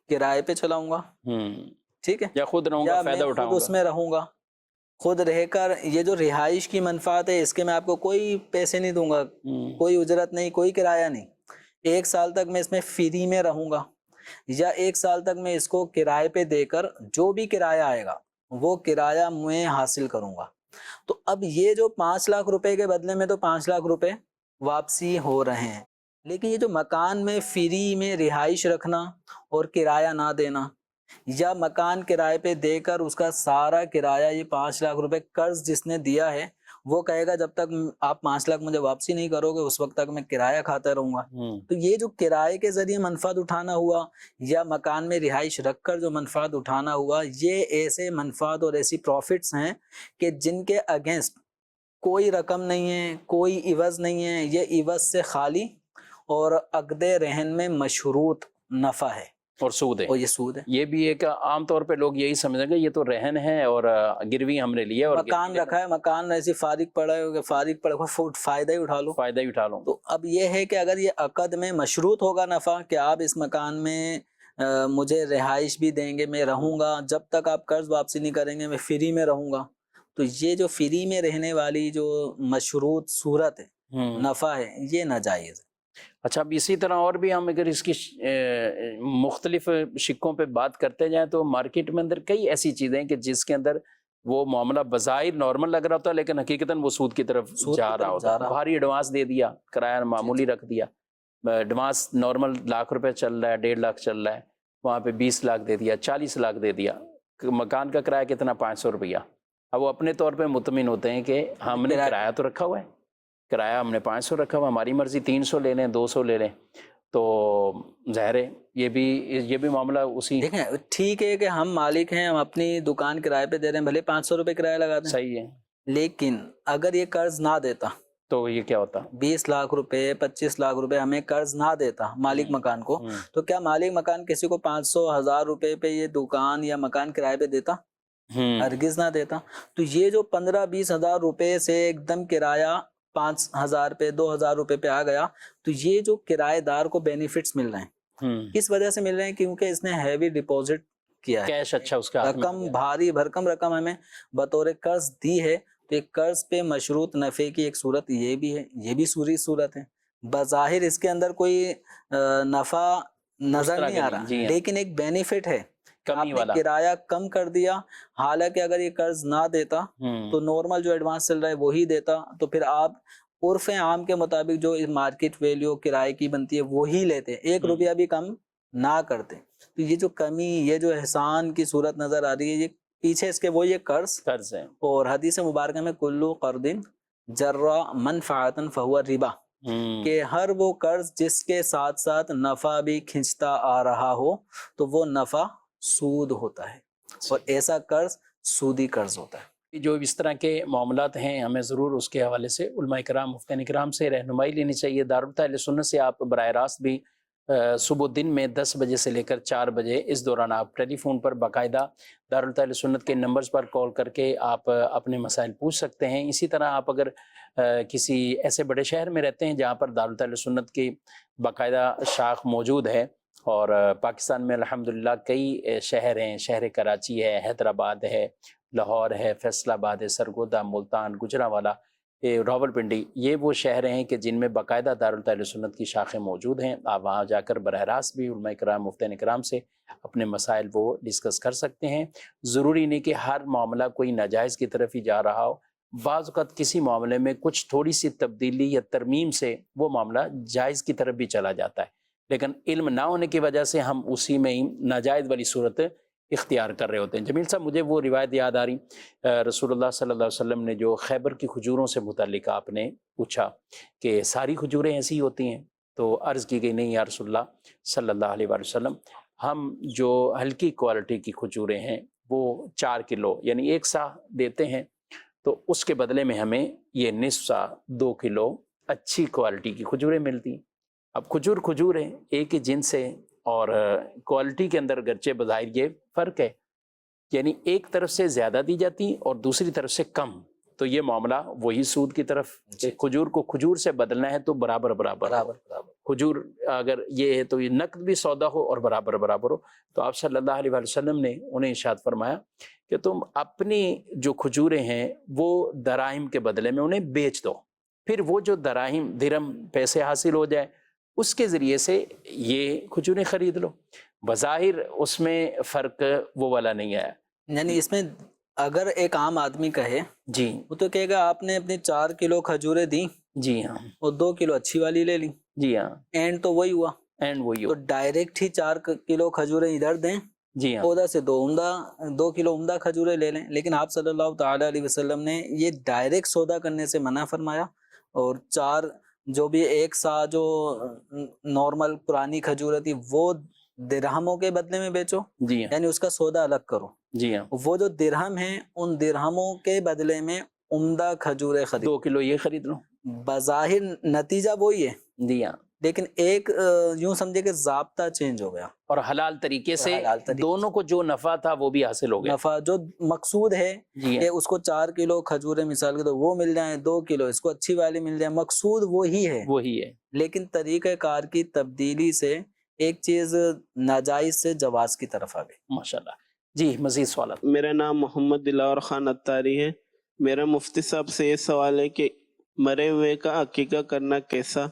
کرائے پہ چلاؤں گا، ٹھیک ہے، یا خود رہوں گا، فائدہ اٹھاؤں گا، اس میں رہوں گا، خود رہ کر یہ جو رہائش کی منفعت ہے اس کے میں آپ کو کوئی پیسے نہیں دوں گا، کوئی اجرت نہیں، کوئی کرایہ نہیں، 1 سال تک میں اس میں فری میں رہوں گا، یا 1 سال تک میں اس کو کرائے پہ دے کر جو بھی کرایہ آئے گا وہ کرایہ میں حاصل کروں گا۔ تو اب یہ جو 5,00,000 روپے کے بدلے میں تو 5,00,000 روپے واپسی ہو رہے ہیں، لیکن یہ جو مکان میں فری میں رہائش رکھنا اور کرایہ نہ دینا، یا مکان کرائے پہ دے کر اس کا سارا کرایہ، یہ 5,00,000 روپے قرض جس نے دیا ہے وہ کہے گا جب تک آپ 5,00,000 مجھے واپسی نہیں کرو گے اس وقت تک میں کرایہ کھاتا رہوں گا، تو یہ جو کرائے کے ذریعے منفعت اٹھانا ہوا یا مکان میں رہائش رکھ کر جو منفعت اٹھانا ہوا، یہ ایسے منفعت اور ایسی پروفٹس ہیں کہ جن کے اگینسٹ کوئی رقم نہیں ہے، کوئی عوض نہیں ہے، یہ عوض سے خالی اور عقد رہن میں مشروط نفع ہے اور سود ہے، اور یہ سود ہے۔ یہ بھی ایک عام طور پہ لوگ یہی سمجھیں گے یہ تو رہن ہے اور گروی ہم نے لیا اور مکان رکھا ہے، مکان ایسی فارغ پڑا ہے، فارغ پڑا فائدہ ہی اٹھا لو، فائدہ ہی اٹھا لوں۔ تو اب یہ ہے کہ اگر یہ عقد میں مشروط ہوگا نفع کہ آپ اس مکان میں مجھے رہائش بھی دیں گے، میں رہوں گا، جب تک آپ قرض واپسی نہیں کریں گے میں فری میں رہوں گا. تو یہ جو فری میں رہنے والی جو مشروط صورت ہے، نفع ہے، یہ ناجائز ہے. اچھا، اب اسی طرح اور بھی ہم اگر اس کی مختلف شکوں پہ بات کرتے جائیں تو مارکیٹ میں اندر کئی ایسی چیزیں ہیں کہ جس کے اندر وہ معاملہ بظاہر نارمل لگ رہا ہوتا ہے لیکن حقیقتاً وہ سود کی طرف جا رہا ہوتا ہے. بھاری ایڈوانس دے دیا، کرایہ معمولی رکھ دیا، ایڈوانس نارمل ₹1,00,000 چل رہا ہے، 1.5 لاکھ چل رہا ہے، وہاں پہ 20 لاکھ دے دیا، 40 لاکھ دے دیا. مکان کا کرایہ کتنا؟ ₹500. اب وہ اپنے طور پہ مطمئن ہوتے ہیں کہ ہم نے کرایہ تو رکھا ہوا ہے، کرایہ ہم نے 500 رکھا ہوا، ہماری مرضی 300 لے لیں، 200 لے لیں. تو ظاہر ہے یہ بھی معاملہ اسی. دیکھیں ٹھیک ہے کہ ہم مالک ہیں، ہم اپنی دکان کرائے پہ دے رہے ہیں، بھلے ₹500 کرایہ لگا دیں، صحیح ہے، لیکن اگر یہ قرض نہ دیتا، تو یہ کیا ہوتا؟ 20 لاکھ روپے 25 لاکھ روپے ہمیں قرض نہ دیتا مالک مکان کو، تو کیا مالک مکان کسی کو 500,000 روپے پہ یہ دکان یا مکان کرائے پہ دیتا؟ ہرگز نہ دیتا. تو یہ جو 15-20 ہزار روپے سے ایک دم کرایہ 5,000 پہ 2,000 روپے پہ آ گیا، تو یہ جو کرایہ دار کو بینیفٹس مل رہے ہیں کس وجہ سے مل رہے ہیں؟ کیونکہ اس نے ہیوی ڈپوزٹ کیا ہے، کیش اچھا اس کا رقم بھاری بھرکم رقم ہمیں بطور قرض دی ہے. تو ایک قرض پہ مشروط نفع کی ایک صورت یہ بھی ہے، یہ بھی سوری صورت ہے. بظاہر اس کے اندر کوئی نفع نظر نہیں آ رہا، لیکن ایک بینیفٹ ہے، آپ نے کرایہ کم کر دیا. حالانکہ اگر یہ قرض نہ دیتا تو نارمل جو ایڈوانس چل رہا ہے وہی دیتا، تو پھر آپ عرف عام کے مطابق جو مارکیٹ ویلیو کرائے کی بنتی ہے وہی لیتے، ₹1 بھی کم نہ کرتے. تو یہ جو کمی، یہ جو احسان کی صورت نظر آ رہی ہے، یہ پیچھے اس کے وہ یہ قرض ہے. اور حدیث مبارکہ میں کلو قرض جرا منفعتا فہو ربا، کہ ہر وہ قرض جس کے ساتھ ساتھ نفع بھی کھنچتا آ رہا ہو تو وہ نفع سود ہوتا ہے، اور ایسا قرض سودی قرض ہوتا ہے. جو اس طرح کے معاملات ہیں ہمیں ضرور اس کے حوالے سے علماء کرام، مفتیان کرام سے رہنمائی لینی چاہیے. دارالفتہ اہل سنت سے آپ براہ راست بھی صبح دن میں 10 بجے سے لے کر 4 بجے اس دوران آپ ٹیلی فون پر باقاعدہ دارالفتہ اہل سنت کے نمبرز پر کال کر کے آپ اپنے مسائل پوچھ سکتے ہیں. اسی طرح آپ اگر کسی ایسے بڑے شہر میں رہتے ہیں جہاں پر دارالفتہ اہل سنت کی باقاعدہ شاخ موجود ہے، اور پاکستان میں الحمدللہ کئی شہر ہیں، شہر کراچی ہے، حیدرآباد ہے، لاہور ہے، فیصل آباد ہے، سرگودا، ملتان، گجرانوالہ، راولپنڈی، یہ وہ شہر ہیں کہ جن میں باقاعدہ دارالفتہ اہل سنت کی شاخیں موجود ہیں. آپ وہاں جا کر براہ راست بھی علماء کرام، مفتیان کرام سے اپنے مسائل وہ ڈسکس کر سکتے ہیں. ضروری نہیں کہ ہر معاملہ کوئی ناجائز کی طرف ہی جا رہا ہو، بعض اوقات کسی معاملے میں کچھ تھوڑی سی تبدیلی یا ترمیم سے وہ معاملہ جائز کی طرف بھی چلا جاتا ہے، لیکن علم نہ ہونے کی وجہ سے ہم اسی میں ہی ناجائز والی صورت اختیار کر رہے ہوتے ہیں. جمیل صاحب، مجھے وہ روایت یاد آ رہی، رسول اللہ صلی اللہ علیہ وسلم نے جو خیبر کی کھجوروں سے متعلق آپ نے پوچھا کہ ساری کھجوریں ایسی ہوتی ہیں، تو عرض کی گئی نہیں یا رسول اللہ صلی اللہ علیہ وسلم، ہم جو ہلکی کوالٹی کی کھجوریں ہیں وہ 4 کلو یعنی 1 سا دیتے ہیں، تو اس کے بدلے میں ہمیں یہ نصف سا 2 کلو اچھی کوالٹی کی کھجوریں ملتی ہیں. اب کھجور ہیں، ایک ہی جنس سے، اور کوالٹی کے اندر گرچہ بظاہر یہ فرق ہے، یعنی ایک طرف سے زیادہ دی جاتی اور دوسری طرف سے کم، تو یہ معاملہ وہی سود کی طرف. کھجور کو کھجور سے بدلنا ہے تو برابر کھجور اگر یہ ہے تو یہ نقد بھی سودا ہو اور برابر ہو. تو آپ صلی اللہ علیہ وسلم نے انہیں ارشاد فرمایا کہ تم اپنی جو کھجوریں ہیں وہ دراہم کے بدلے میں انہیں بیچ دو، پھر وہ جو دراہم درہم پیسے حاصل ہو جائے اس کے ذریعے سے یہ کھجوریں خرید لو. بظاہر اس میں فرق وہ والا نہیں آیا. یعنی اس میں اگر ایک عام آدمی کہے جی، وہ تو کہے گا آپ نے اپنی 4 کلو کھجوریں دی، جی ہاں، اور 2 کلو اچھی والی لے لی، جی ہاں، اینڈ تو وہی ہوا. تو ڈائریکٹ ہی 4 کلو کھجوریں ادھر دیں، جی ہاں، ادھر سے 2 کلو عمدہ کھجوریں لے لیں. لیکن آپ صلی اللہ تعالی علیہ وسلم نے یہ ڈائریکٹ سودا کرنے سے منع فرمایا، اور 4 جو بھی 1 سا جو نارمل پرانی کھجوریں تھی وہ درہموں کے بدلے میں بیچو، جی ہاں، یعنی اس کا سودا الگ کرو. جی ہاں، وہ جو درہم ہیں ان درہموں کے بدلے میں عمدہ کھجوریں خرید، 2 کلو یہ خرید لو. بظاہر نتیجہ وہی ہے، جی ہاں، لیکن ایک یوں سمجھے کہ ضابطہ چینج ہو گیا، اور حلال طریقے سے دونوں کو جو نفع تھا وہ بھی حاصل ہو گیا. نفع جو مقصود ہے جی کہ ہاں، اس کو 4 کلو کھجوریں مثال کے تو وہ مل جائیں، 2 کلو اس کو اچھی والی مل جائے، مقصود وہی ہے، وہی ہے. لیکن طریقہ کار کی تبدیلی سے ایک چیز ناجائز سے جواز کی طرف آ گئی. ماشاءاللہ. جی مزید سوالات. میرا نام محمد دلاور خان اتاری ہے. میرا مفتی صاحب سے یہ سوال ہے کہ مرے ہوئے کا عقیقہ کرنا کیسا؟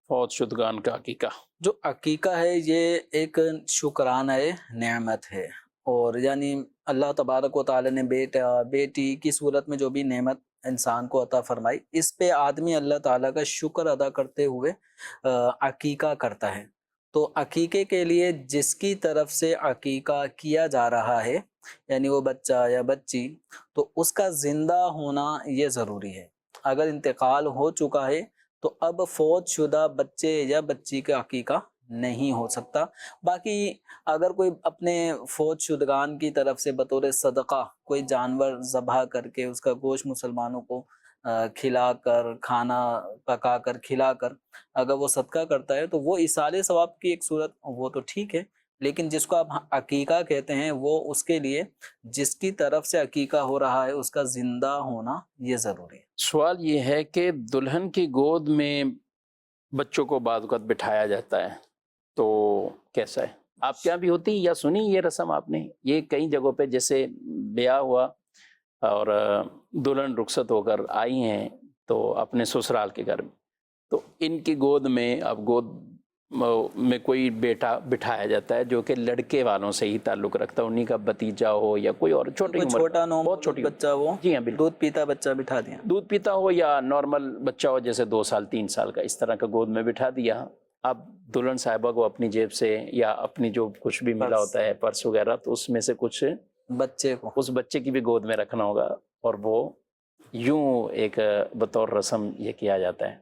فوت شدگان کا عقیقہ. جو عقیقہ ہے یہ ایک شکرانہ نعمت ہے، اور یعنی اللہ تبارک و تعالی نے بیٹا بیٹی کی صورت میں جو بھی نعمت انسان کو عطا فرمائی، اس پہ آدمی اللہ تعالیٰ کا شکر ادا کرتے ہوئے عقیقہ کرتا ہے. تو عقیقے کے لیے جس کی طرف سے عقیقہ کیا جا رہا ہے، یعنی وہ بچہ یا بچی، تو اس کا زندہ ہونا یہ ضروری ہے. اگر انتقال ہو چکا ہے تو اب فوت شدہ بچے یا بچی کا عقیقہ نہیں ہو سکتا. باقی اگر کوئی اپنے فوت شدگان کی طرف سے بطور صدقہ کوئی جانور ذبح کر کے اس کا گوشت مسلمانوں کو کھلا کر، کھانا پکا کر کھلا کر اگر وہ صدقہ کرتا ہے تو وہ ایصال ثواب کی ایک صورت، وہ تو ٹھیک ہے. لیکن جس کو آپ عقیقہ کہتے ہیں، وہ اس کے لیے جس کی طرف سے عقیقہ ہو رہا ہے اس کا زندہ ہونا یہ ضروری ہے. سوال یہ ہے کہ دلہن کی گود میں بچوں کو بعض اوقات بٹھایا جاتا ہے، تو کیسا ہے؟ آپ کے یہاں بھی ہوتی یا سنی یہ رسم آپ نے؟ یہ کئی جگہوں پہ جیسے بیاہ ہوا اور دلہن رخصت ہو کر آئی ہیں تو اپنے سسرال کے گھر میں، تو ان کی گود میں اب گود میں کوئی بیٹا بٹھایا جاتا ہے جو کہ لڑکے والوں سے ہی تعلق رکھتا ہے، انہی کا بھتیجا ہو یا کوئی اور چھوٹی عمر چھوٹا بہت چھوٹی بچہ ہو، جی ہاں بالکل، دودھ پیتا بچہ بٹھا دیا. دودھ پیتا ہو یا نارمل بچہ ہو جیسے 2 سال 3 سال کا، اس طرح کا گود میں بٹھا دیا. اب دلہن صاحبہ کو اپنی جیب سے یا اپنی جو کچھ بھی ملا ہوتا ہے پرس وغیرہ، تو اس میں سے کچھ بچے کو، اس بچے کی بھی گود میں رکھنا ہوگا، اور وہ یوں ایک بطور رسم یہ کیا جاتا ہے.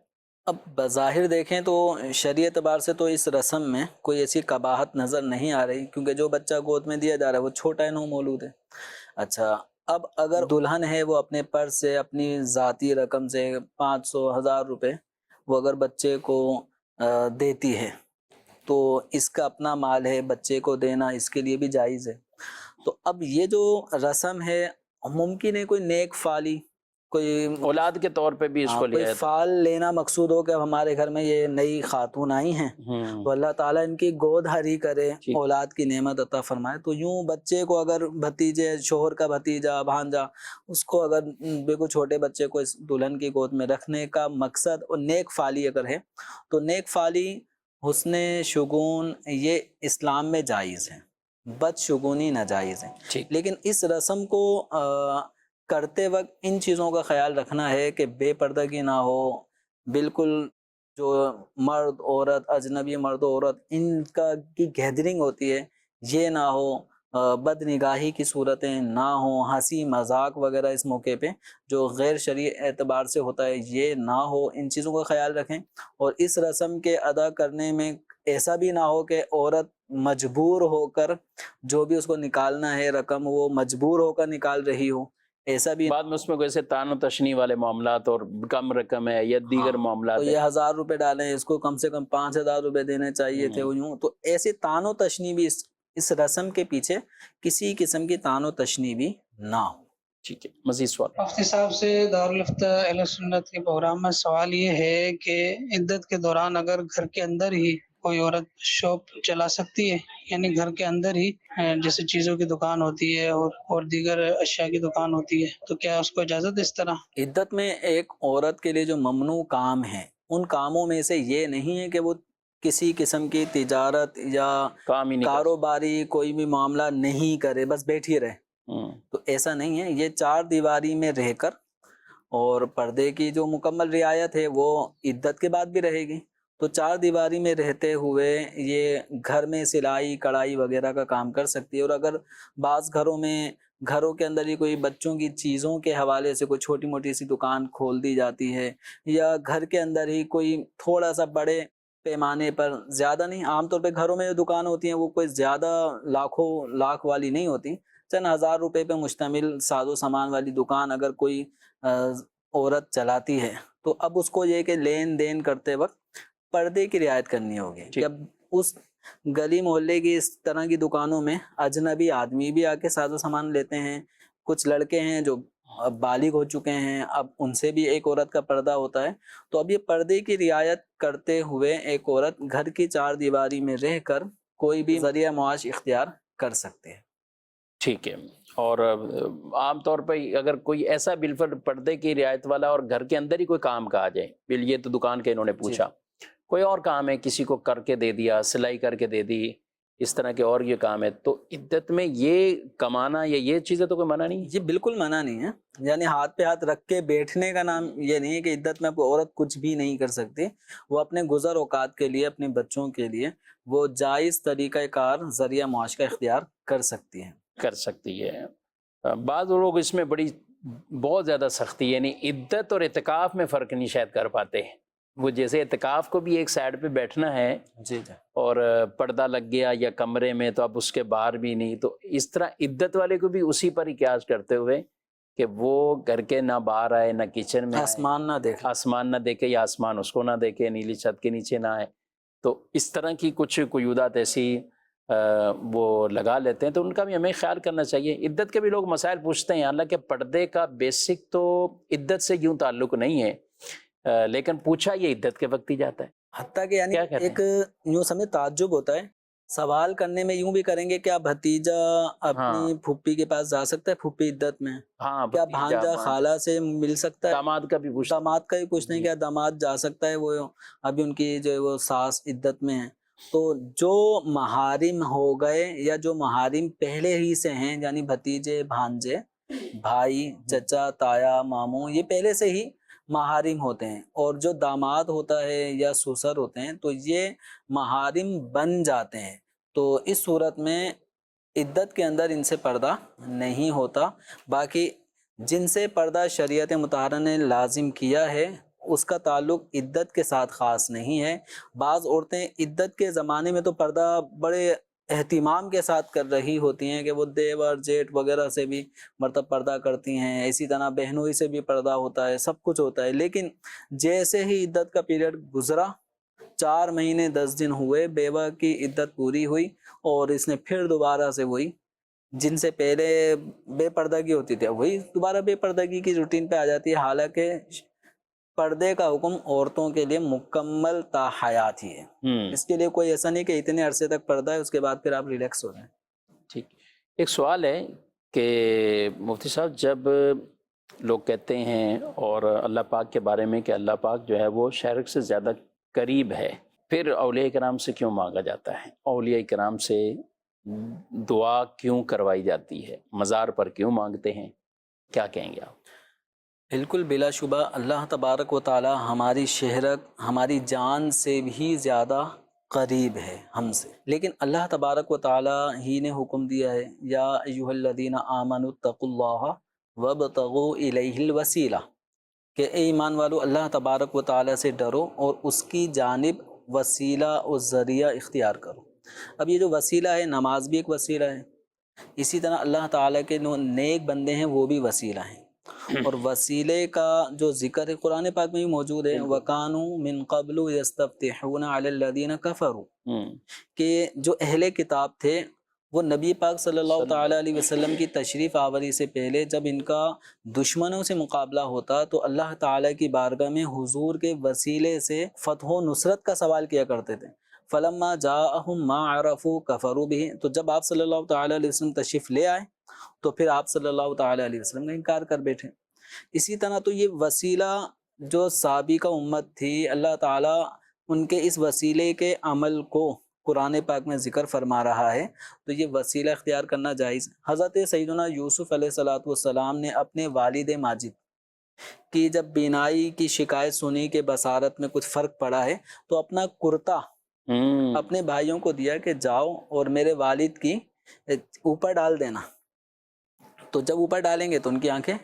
اب بظاہر دیکھیں تو شرعی اعتبار سے تو اس رسم میں کوئی ایسی قباحت نظر نہیں آ رہی، کیونکہ جو بچہ گود میں دیا جا رہا ہے وہ چھوٹا ہے، نو مولود ہے. اچھا، اب اگر دلہن ہے وہ اپنے پرس سے، اپنی ذاتی رقم سے 500,000 روپے وہ اگر بچے کو دیتی ہے تو اس کا اپنا مال ہے، بچے کو دینا اس کے لیے بھی جائز ہے. تو اب یہ جو رسم ہے، ممکن ہے کوئی نیک فالی، کوئی اولاد کے طور پہ بھی اس کو لیا کوئی جاتا فال لینا مقصود ہو کہ اب ہمارے گھر میں یہ نئی خاتون آئی ہیں ہے. تو اللہ تعالیٰ ان کی گود ہری کرے، ٹھیک. اولاد کی نعمت عطا فرمائے. تو یوں بچے کو اگر بھتیجے، شوہر کا بھتیجا، بھانجا، اس کو اگر بالکل چھوٹے بچے کو اس دلہن کی گود میں رکھنے کا مقصد اور نیک فالی اگر ہے، تو نیک فالی، حسن شگون یہ اسلام میں جائز ہے، بد شگونی ناجائز ہے. ٹھیک. لیکن اس رسم کو کرتے وقت ان چیزوں کا خیال رکھنا ہے کہ بے پردگی نہ ہو، بالکل جو مرد عورت، اجنبی مرد و عورت، ان کا کی گیدرنگ ہوتی ہے یہ نہ ہو، بد نگاہی کی صورتیں نہ ہوں، ہنسی مذاق وغیرہ اس موقع پہ جو غیر شرعی اعتبار سے ہوتا ہے یہ نہ ہو. ان چیزوں کا خیال رکھیں. اور اس رسم کے ادا کرنے میں ایسا بھی نہ ہو کہ عورت مجبور ہو کر جو بھی اس کو نکالنا ہے رقم، وہ مجبور ہو کر نکال رہی ہو. ایسا بھی بعد میں اس میں کوئی تان و تشنی والے معاملات اور کم رقم ہے یا دیگر معاملات تو ہیں. یہ 1,000 روپے ڈالیں، اس کو کم سے کم 5,000 روپے دینے چاہیے تھے، یوں. تو ایسے تان و تشنی بھی اس رسم کے پیچھے کسی قسم کی تان و تشنی بھی نہ ہو. ٹھیک ہے. مزید سوال. مفتی صاحب سے دارالفتہ اہل سنت کے پروگرام میں سوال یہ ہے کہ عدت کے دوران اگر گھر کے اندر ہی کوئی عورت شاپ چلا سکتی ہے، یعنی گھر کے اندر ہی جیسے چیزوں کی دکان ہوتی ہے اور دیگر اشیاء کی دکان ہوتی ہے، تو کیا اس کو اجازت اس طرح؟ عدت میں ایک عورت کے لیے جو ممنوع کام ہیں، ان کاموں میں سے یہ نہیں ہے کہ وہ کسی قسم کی تجارت یا کام ہی نہیں کر کاروباری کوئی بھی معاملہ نہیں کرے، بس بیٹھی رہے. تو ایسا نہیں ہے. یہ 4 دیواری میں رہ کر اور پردے کی جو مکمل رعایت ہے وہ عدت کے بعد بھی رہے گی. تو 4 دیواری میں رہتے ہوئے یہ گھر میں سلائی کڑھائی وغیرہ کا کام کر سکتی ہے. اور اگر بعض گھروں کے اندر ہی کوئی بچوں کی چیزوں کے حوالے سے کوئی چھوٹی موٹی سی دکان کھول دی جاتی ہے، یا گھر کے اندر ہی کوئی تھوڑا سا بڑے پیمانے پر، زیادہ نہیں، عام طور پہ گھروں میں جو دکان ہوتی ہیں وہ کوئی زیادہ لاکھ والی نہیں ہوتی، چند 1,000 روپے پہ مشتمل ساز و سامان والی دکان اگر کوئی عورت چلاتی ہے تو اب اس کو یہ کہ لین دین کرتے وقت پردے کی رعایت کرنی ہوگی. جب اس گلی محلے کی اس طرح کی دکانوں میں اجنبی آدمی بھی آ کے ساز و سامان لیتے ہیں، کچھ لڑکے ہیں جو اب بالغ ہو چکے ہیں، اب ان سے بھی ایک عورت کا پردہ ہوتا ہے، تو اب یہ پردے کی رعایت کرتے ہوئے ایک عورت گھر کی چار دیواری میں رہ کر کوئی بھی ذریعہ معاش اختیار کر سکتے ہیں۔ ٹھیک ہے۔ اور عام طور پہ اگر کوئی ایسا بالفرض پردے کی رعایت والا اور گھر کے اندر ہی کوئی کام کا آ جائے، یہ تو دکان کے انہوں نے پوچھا، کوئی اور کام ہے، کسی کو کر کے دے دیا، سلائی کر کے دے دی، اس طرح کے اور یہ کام ہے، تو عدت میں یہ کمانا یا یہ چیزیں تو کوئی منع نہیں ہے؟ یہ بالکل منع نہیں ہے، یعنی ہاتھ پہ ہاتھ رکھ کے بیٹھنے کا نام یہ نہیں ہے کہ عدت میں کوئی عورت کچھ بھی نہیں کر سکتی۔ وہ اپنے گزر اوقات کے لیے، اپنے بچوں کے لیے وہ جائز طریقہ کار ذریعہ معاش کا اختیار کر سکتی ہے۔ کر سکتی ہے۔ بعض لوگ اس میں بہت زیادہ سختی، یعنی عدت اور اعتکاف میں فرق نہیں شاید کر پاتے۔ وہ جیسے اعتکاف کو بھی ایک سائڈ پہ بیٹھنا ہے جی اور پردہ لگ گیا یا کمرے میں تو اب اس کے باہر بھی نہیں، تو اس طرح عدت والے کو بھی اسی پر ہی قیاس کرتے ہوئے کہ وہ گھر کے نہ باہر آئے، نہ کچن میں آسمان نہ دیکھ، آسمان نہ دیکھے، یا آسمان اس کو نہ دیکھے، نیلی چھت کے نیچے نہ آئے، تو اس طرح کی کچھ قیودات ایسی وہ لگا لیتے ہیں، تو ان کا بھی ہمیں خیال کرنا چاہیے۔ عدت کے بھی لوگ مسائل پوچھتے ہیں، حالانکہ پردے کا بیسک تو عدت سے یوں تعلق نہیں ہے، لیکن پوچھا یہ عدت کے وقت ہی جاتا ہے۔ حتیٰ کہ یعنی ایک یوں سمجھ تعجب ہوتا ہے، سوال کرنے میں یوں بھی کریں گے کیا بھتیجا اپنی پھوپھی کے پاس جا سکتا ہے پھوپھی عدت میں؟ ہاں، کیا بھانجا خالہ سے مل سکتا ہے؟ داماد کا بھی پوچھتا، داماد کا بھی پوچھتے ہیں کیا داماد جا سکتا ہے، وہ ابھی ان کی جو وہ ساس عدت میں ہے؟ تو جو محارم ہو گئے یا جو محارم پہلے ہی سے ہیں، یعنی بھتیجے، بھانجے، بھائی، چچا، تایا، ماموں، یہ پہلے سے ہی محارم ہوتے ہیں، اور جو داماد ہوتا ہے یا سسر ہوتے ہیں تو یہ محارم بن جاتے ہیں، تو اس صورت میں عدت کے اندر ان سے پردہ نہیں ہوتا۔ باقی جن سے پردہ شریعت مطہرہ نے لازم کیا ہے اس کا تعلق عدت کے ساتھ خاص نہیں ہے۔ بعض عورتیں عدت کے زمانے میں تو پردہ بڑے اہتمام کے ساتھ کر رہی ہوتی ہیں کہ وہ دیور جیٹھ وغیرہ سے بھی مرتب پردہ کرتی ہیں، اسی طرح بہنوئی سے بھی پردہ ہوتا ہے، سب کچھ ہوتا ہے، لیکن جیسے ہی عدت کا پیریڈ گزرا، 4 مہینے 10 دن ہوئے، بیوہ کی عدت پوری ہوئی اور اس نے پھر دوبارہ سے وہی جن سے پہلے بے پردگی ہوتی تھی وہی دوبارہ بے پردگی کی روٹین پہ آ جاتی ہے، حالانکہ پردے کا حکم عورتوں کے لیے مکمل تا حیات ہی ہے۔ اس کے لیے کوئی ایسا نہیں کہ اتنے عرصے تک پردہ ہے اس کے بعد پھر آپ ریلیکس ہو جائیں۔ ٹھیک، ایک سوال ہے کہ مفتی صاحب، جب لوگ کہتے ہیں اور اللہ پاک کے بارے میں کہ اللہ پاک جو ہے وہ شرک سے زیادہ قریب ہے، پھر اولیاء کرام سے کیوں مانگا جاتا ہے؟ اولیاء کرام سے دعا کیوں کروائی جاتی ہے؟ مزار پر کیوں مانگتے ہیں؟ کیا کہیں گے آپ؟ بالکل بلا شبہ اللہ تبارک و تعالی ہماری شہرت، ہماری جان سے بھی زیادہ قریب ہے ہم سے، لیکن اللہ تبارک و تعالی ہی نے حکم دیا ہے یا ایھا الذین آمنوا اتقوا اللہ وابتغوا الیہ الوسیلہ، کہ اے ایمان والو اللہ تبارک و تعالی سے ڈرو اور اس کی جانب وسیلہ اور ذریعہ اختیار کرو۔ اب یہ جو وسیلہ ہے، نماز بھی ایک وسیلہ ہے، اسی طرح اللہ تعالیٰ کے جو نیک بندے ہیں وہ بھی وسیلہ ہیں، اور وسیلے کا جو ذکر ہے قرآن پاک میں بھی موجود ہے، وَكَانُوا مِن قَبْلُ يَسْتَفْتِحُونَ عَلَى الَّذِينَ كَفَرُوا، کہ جو اہل کتاب تھے وہ نبی پاک صلی اللہ تعالیٰ علیہ وسلم کی تشریف آوری سے پہلے جب ان کا دشمنوں سے مقابلہ ہوتا تو اللہ تعالیٰ کی بارگاہ میں حضور کے وسیلے سے فتح و نصرت کا سوال کیا کرتے تھے۔ فَلَمَّا جَاءَهُم مَّا عَرَفُوا كَفَرُوا بِهِ، تو جب آپ صلی اللہ تعالیٰ علیہ وسلم تشریف لے آئے تو پھر آپ صلی اللہ تعالیٰ علیہ وسلم کا انکار کر بیٹھے۔ اسی طرح تو یہ وسیلہ جو سابقہ امت تھی، اللہ تعالیٰ ان کے اس وسیلے کے عمل کو قرآن پاک میں ذکر فرما رہا ہے، تو یہ وسیلہ اختیار کرنا جائز۔ حضرت سیدنا یوسف علیہ السلام نے اپنے والد ماجد کی جب بینائی کی شکایت سنی کہ بصارت میں کچھ فرق پڑا ہے، تو اپنا کرتا اپنے بھائیوں کو دیا کہ جاؤ اور میرے والد کی اوپر ڈال دینا، تو جب اوپر ڈالیں گے تو ان کی آنکھیں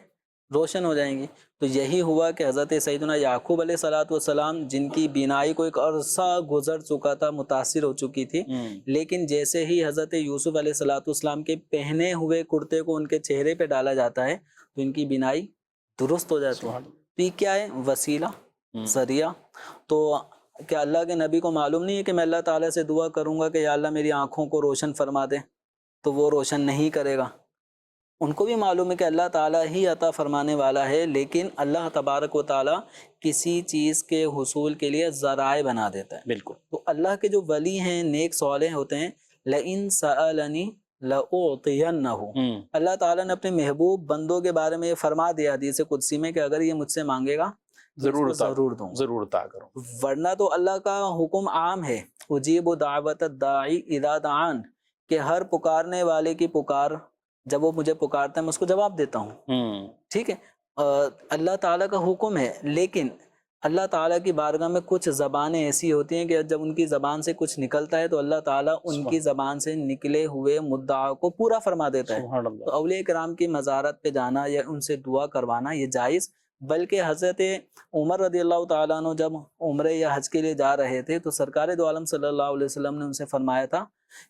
روشن ہو جائیں گی۔ تو یہی ہوا کہ حضرت سیدنا یعقوب علیہ السلام جن کی بینائی کو ایک عرصہ گزر چکا تھا، متاثر ہو چکی تھی، لیکن جیسے ہی حضرت یوسف علیہ السلام کے پہنے ہوئے کرتے کو ان کے چہرے پہ ڈالا جاتا ہے تو ان کی بینائی درست ہو جاتی ہے۔ تو یہ کیا ہے؟ وسیلہ، ذریعہ۔ تو کیا اللہ کے نبی کو معلوم نہیں ہے کہ میں اللہ تعالیٰ سے دعا کروں گا کہ یا اللہ میری آنکھوں کو روشن فرما دے، تو وہ روشن نہیں کرے گا؟ ان کو بھی معلوم ہے کہ اللہ تعالیٰ ہی عطا فرمانے والا ہے، لیکن اللہ تبارک و تعالیٰ کسی چیز کے حصول کے لیے ذرائع بنا دیتا ہے۔ بالکل۔ تو اللہ کے جو ولی ہیں، نیک صالح ہوتے ہیں، لَإِن سَأَلَنِي لَأُعْطِيَنَّهُ، اللہ تعالیٰ نے اپنے محبوب بندوں کے بارے میں یہ فرما دیا حدیث قدسی میں کہ اگر یہ مجھ سے مانگے گا ضرور ضرور دوں، ضرور عطا کروں۔ ورنہ تو اللہ کا حکم عام ہے، اجیب دعوت الداعی اذا دعان، کہ ہر پکارنے والے کی پکار جب وہ مجھے پکارتا ہے میں اس کو جواب دیتا ہوں، ٹھیک ہے۔ اللہ تعالیٰ کا حکم ہے، لیکن اللہ تعالیٰ کی بارگاہ میں کچھ زبانیں ایسی ہوتی ہیں کہ جب ان کی زبان سے کچھ نکلتا ہے تو اللہ تعالیٰ ان کی زبان سے نکلے ہوئے مدعا کو پورا فرما دیتا ہے۔ سبحان اللہ۔ تو اولیاء کرام کی مزارت پہ جانا یا ان سے دعا کروانا یہ جائز، بلکہ حضرت عمر رضی اللہ تعالیٰ عنہ جب عمرے یا حج کے لیے جا رہے تھے تو سرکار دو عالم صلی اللہ علیہ وسلم نے ان سے فرمایا تھا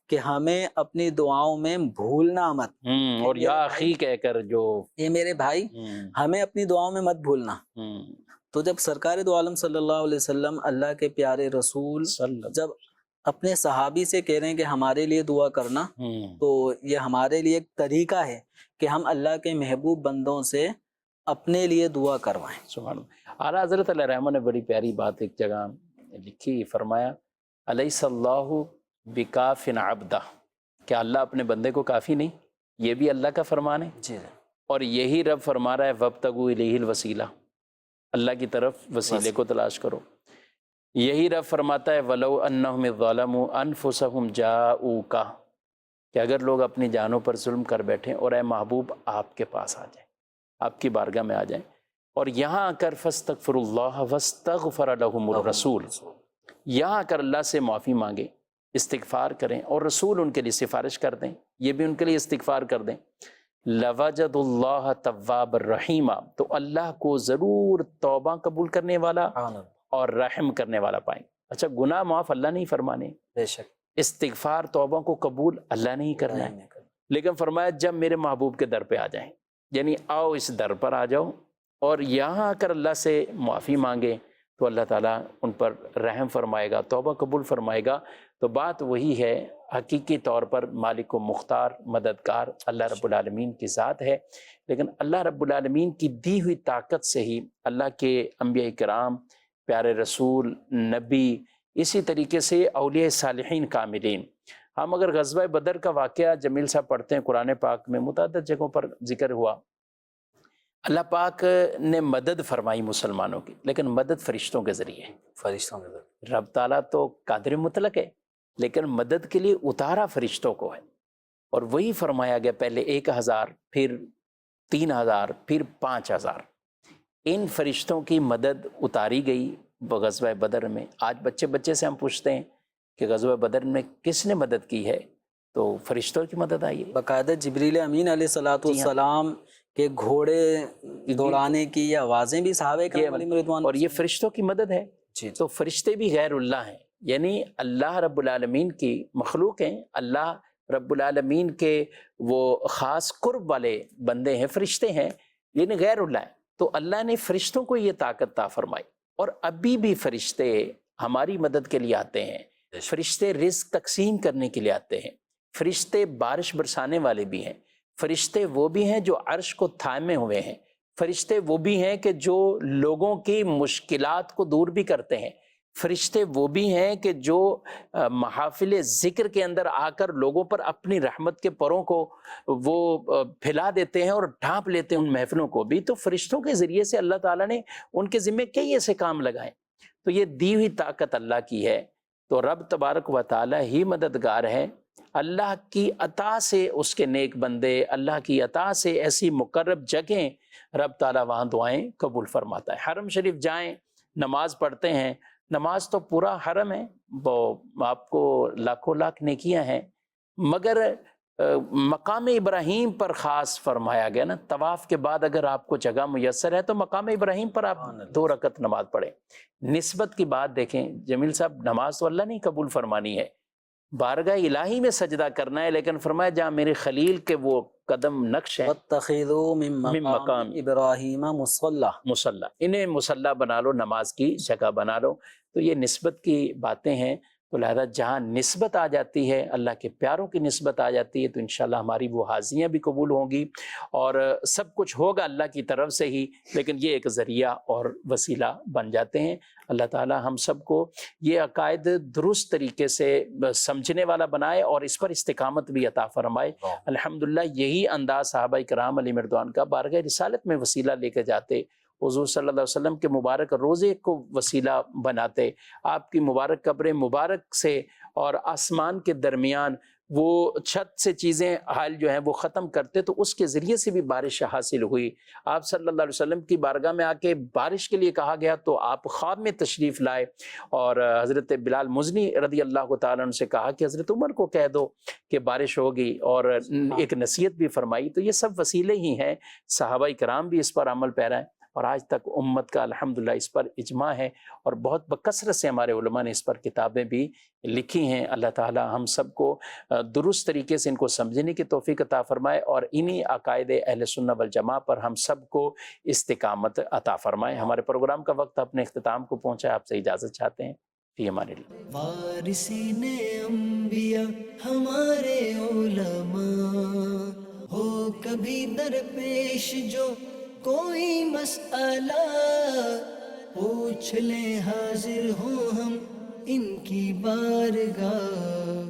کہ ہمیں اپنی دعاؤں میں بھولنا مت، اور یا اخی کہہ کر جو یہ میرے بھائی ہمیں اپنی دعاؤں میں مت بھولنا۔ تو جب سرکار دو عالم صلی اللہ علیہ وسلم اللہ کے پیارے رسول جب اپنے صحابی سے کہہ رہے ہیں کہ ہمارے لیے دعا کرنا، تو یہ ہمارے لیے ایک طریقہ ہے کہ ہم اللہ کے محبوب بندوں سے اپنے لیے دعا کروائیں۔ سبحان اللہ۔ اعلیٰ حضرت علیہ رحمہ نے بڑی پیاری بات ایک جگہ لکھی، فرمایا الیس اللہ بکاف عبدہ، کیا اللہ اپنے بندے کو کافی نہیں؟ یہ بھی اللہ کا فرمان ہے جی، اور یہی رب فرما رہا ہے وابتغوا الیہ الوسیلہ، اللہ کی طرف وسیلے کو تلاش کرو۔ یہی رب فرماتا ہے وَلَوْ أَنَّهُمْ ظَلَمُوا أَنفُسَهُمْ جَاءُوكَ، کہ اگر لوگ اپنی جانوں پر ظلم کر بیٹھیں اور اے محبوب آپ کے پاس آ جائیں، آپ کی بارگاہ میں آ جائیں، اور یہاں آ کر فَاسْتَغْفِرُوا اللَّهَ وَاسْتَغْفَرَ لَهُمُ الرَّسُولُ، یہاں آ کر اللہ سے معافی مانگیں، استغفار کریں، اور رسول ان کے لیے سفارش کر دیں، یہ بھی ان کے لیے استغفار کر دیں، لَوَجَدُوا اللَّهَ تَوَّابًا رَحِيمًا، تو اللہ کو ضرور توبہ قبول کرنے والا اور رحم کرنے والا پائیں۔ اچھا، گناہ معاف اللہ نہیں فرمانے، بے شک، استغفار توبہ کو قبول اللہ نہیں کرنا ہے، لیکن فرمایا جب میرے محبوب کے در پہ آ جائیں، یعنی آؤ اس در پر آ جاؤ اور یہاں آ کر اللہ سے معافی مانگیں تو اللہ تعالیٰ ان پر رحم فرمائے گا، توبہ قبول فرمائے گا۔ تو بات وہی ہے، حقیقی طور پر مالک و مختار مددگار اللہ رب العالمین کی ذات ہے، لیکن اللہ رب العالمین کی دی ہوئی طاقت سے ہی اللہ کے انبیاء کرام، پیارے رسول، نبی، اسی طریقے سے اولیاء صالحین کاملین، ہم اگر غزوہ بدر کا واقعہ جمیل صاحب پڑھتے ہیں قرآن پاک میں متعدد جگہوں پر ذکر ہوا، اللہ پاک نے مدد فرمائی مسلمانوں کی، لیکن مدد فرشتوں کے ذریعے، فرشتوں کے ذریعے۔ رب تعالیٰ تو قادر مطلق ہے، لیکن مدد کے لیے اتارا فرشتوں کو ہے، اور وہی فرمایا گیا پہلے 1000، پھر 3000، پھر 5000، ان فرشتوں کی مدد اتاری گئی غزوہ بدر میں۔ آج بچے بچے سے ہم پوچھتے ہیں کہ غزوہ بدر میں کس نے مدد کی ہے، تو فرشتوں کی مدد آئی ہے، باقاعدہ جبریل امین علیہ السلام کے گھوڑے دوڑانے کی یہ آوازیں بھی صحابہ کرام علیہم رضوان، اور یہ فرشتوں کی مدد ہے۔ تو فرشتے بھی غیر اللہ ہیں، یعنی اللہ رب العالمین کی مخلوق ہیں، اللہ رب العالمین کے وہ خاص قرب والے بندے ہیں، فرشتے ہیں، یعنی غیر اللہ ہیں۔ تو اللہ نے فرشتوں کو یہ طاقت عطا فرمائی، اور ابھی بھی فرشتے ہماری مدد کے لیے آتے ہیں، فرشتے رزق تقسیم کرنے کے لیے آتے ہیں، فرشتے بارش برسانے والے بھی ہیں، فرشتے وہ بھی ہیں جو عرش کو تھامے ہوئے ہیں، فرشتے وہ بھی ہیں کہ جو لوگوں کی مشکلات کو دور بھی کرتے ہیں، فرشتے وہ بھی ہیں کہ جو محافل ذکر کے اندر آ کر لوگوں پر اپنی رحمت کے پروں کو وہ پھیلا دیتے ہیں اور ڈھانپ لیتے ہیں ان محفلوں کو بھی۔ تو فرشتوں کے ذریعے سے اللہ تعالیٰ نے ان کے ذمہ کئی ایسے کام لگائے، تو یہ دی ہوئی طاقت اللہ کی ہے۔ تو رب تبارک و تعالیٰ ہی مددگار ہے، اللہ کی عطا سے اس کے نیک بندے، اللہ کی عطا سے ایسی مقرب جگہیں رب تعالیٰ وہاں دعائیں قبول فرماتا ہے۔ حرم شریف جائیں، نماز پڑھتے ہیں، نماز تو پورا حرم ہے، وہ آپ کو لاکھوں لاکھ نیکیاں ہیں، مگر مقام ابراہیم پر خاص فرمایا گیا نا، طواف کے بعد اگر آپ کو جگہ میسر ہے تو مقام ابراہیم پر آپ 2 رکعت نماز پڑھیں۔ نسبت کی بات دیکھیں جمیل صاحب، نماز تو اللہ نے قبول فرمانی ہے، بارگاہ الہی میں سجدہ کرنا ہے، لیکن فرمایا جہاں میرے خلیل کے وہ قدم نقش ہیں، وَاتَّخِذُوا مِن مَّقَامِ إِبْرَاهِيمَ مُصَلَّى، انہیں مصلی بنا لو، نماز کی جگہ بنا لو۔ تو یہ نسبت کی باتیں ہیں، تو لہذا جہاں نسبت آ جاتی ہے، اللہ کے پیاروں کی نسبت آ جاتی ہے، تو انشاءاللہ ہماری وہ حاضریاں بھی قبول ہوں گی اور سب کچھ ہوگا اللہ کی طرف سے ہی، لیکن یہ ایک ذریعہ اور وسیلہ بن جاتے ہیں۔ اللہ تعالی ہم سب کو یہ عقائد درست طریقے سے سمجھنے والا بنائے اور اس پر استقامت بھی عطا فرمائے۔ الحمدللہ یہی انداز صحابہ کرام علیہ مردوان کا بارگاہ رسالت میں وسیلہ لے کے جاتے، حضور صلی اللہ علیہ وسلم کے مبارک روزے کو وسیلہ بناتے، آپ کی مبارک قبر مبارک سے اور آسمان کے درمیان وہ چھت سے چیزیں حال جو ہیں وہ ختم کرتے، تو اس کے ذریعے سے بھی بارش حاصل ہوئی۔ آپ صلی اللہ علیہ وسلم کی بارگاہ میں آ کے بارش کے لیے کہا گیا تو آپ خواب میں تشریف لائے، اور حضرت بلال مزنی رضی اللہ تعالیٰ عنہ سے کہا کہ حضرت عمر کو کہہ دو کہ بارش ہوگی، اور ایک نصیحت بھی فرمائی۔ تو یہ سب وسیلے ہی ہیں، صحابہ کرام بھی اس پر عمل پیرا ہیں، اور آج تک امت کا الحمدللہ اس پر اجماع ہے، اور بہت بکثرت سے ہمارے علماء نے اس پر کتابیں بھی لکھی ہیں۔ اللہ تعالی ہم سب کو درست طریقے سے ان کو سمجھنے کی توفیق عطا فرمائے، اور انہی عقائد اہل سنت والجماعہ پر ہم سب کو استقامت عطا فرمائے۔ ہمارے پروگرام کا وقت اپنے اختتام کو پہنچا ہے، آپ سے اجازت چاہتے ہیں، فی امان اللہ۔ وارثین انبیاء ہمارے علماء، ہو کبھی درپیش جو کوئی مسئلہ، پوچھ لیں حاضر ہوں ہم ان کی بارگاہ۔